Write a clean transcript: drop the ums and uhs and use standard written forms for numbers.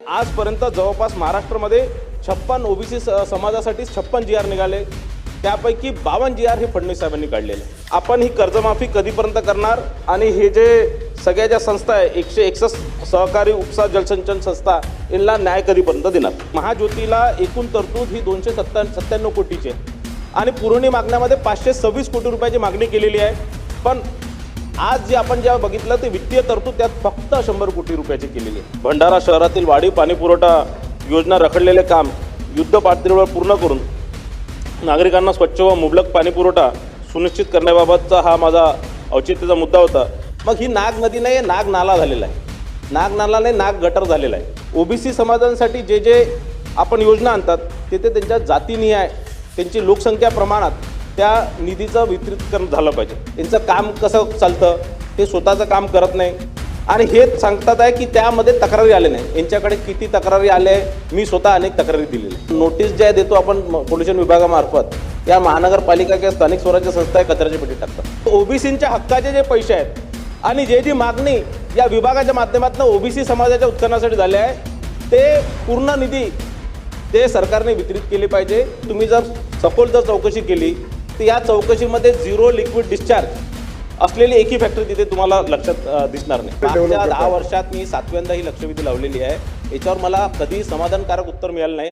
आजपर्यंत जवळपास महाराष्ट्रामध्ये 56 ओबीसी समाजासाठी 56 जी आर निघाले, त्यापैकी 52 जी आर हे फडणवीस साहेबांनी काढलेले। आपण ही कर्जमाफी कधीपर्यंत करणार आणि हे जे सगळ्या ज्या संस्था आहे 161 सहकारी उपसा जलसंचन संस्था यांना न्याय कधीपर्यंत देणार। महाज्योतीला एकूण तरतूद ही 297 कोटीची आहे आणि पुरवणी मागण्यामध्ये 526 कोटी रुपयाची मागणी केलेली आहे। पण आज जे आपण जेव्हा बघितलं ते वित्तीय तरतूद त्यात फक्त 100 कोटी रुपयाची केलेली आहे। भंडारा शहरातील वाढीव पाणी पुरवठा योजना रखडलेले काम युद्ध पातळीवर पूर्ण करून नागरिकांना स्वच्छ व मुबलक पाणी पुरवठा सुनिश्चित करण्याबाबतचा हा माझा औचित्याचा मुद्दा होता। मग ही नाग नदी नाही, नाग नाला झालेला आहे, नाग नाला नाही, नाग गटर झालेला आहे। ओबीसी समाजांसाठी जे जे आपण योजना आणतात तिथे त्यांच्या जातीनिहाय त्यांची लोकसंख्या प्रमाणात त्या निधीचं वितरीकरण झालं पाहिजे। यांचं काम कसं चालतं ते स्वतःचं काम करत नाही आणि हे सांगतात आहे की त्यामध्ये तक्रारी आले नाही। यांच्याकडे किती तक्रारी आले, मी स्वतः अनेक तक्रारी दिलेल्या। नोटीस ज्या देतो आपण पोल्युशन विभागामार्फत या महानगरपालिका किंवा स्थानिक स्वराज्य संस्था कचऱ्याच्या पेटीत टाकतात। ओबीसींच्या हक्काचे जे पैसे आहेत आणि जी मागणी या विभागाच्या माध्यमातून ओबीसी समाजाच्या उत्खननासाठी झाले आहे ते पूर्ण निधी ते सरकारने वितरित केली पाहिजे। तुम्ही जर सखोल चौकशी केली तर या चौकशीमध्ये 0 लिक्विड डिस्चार्ज असलेली एकही फॅक्टरी तिथे तुम्हाला लक्षात दिसणार नाही। मागच्या 10 वर्षात मी 7व्यांदा ही लक्षवेधी लावलेली आहे। याच्यावर मला कधी समाधानकारक उत्तर मिळालं नाही।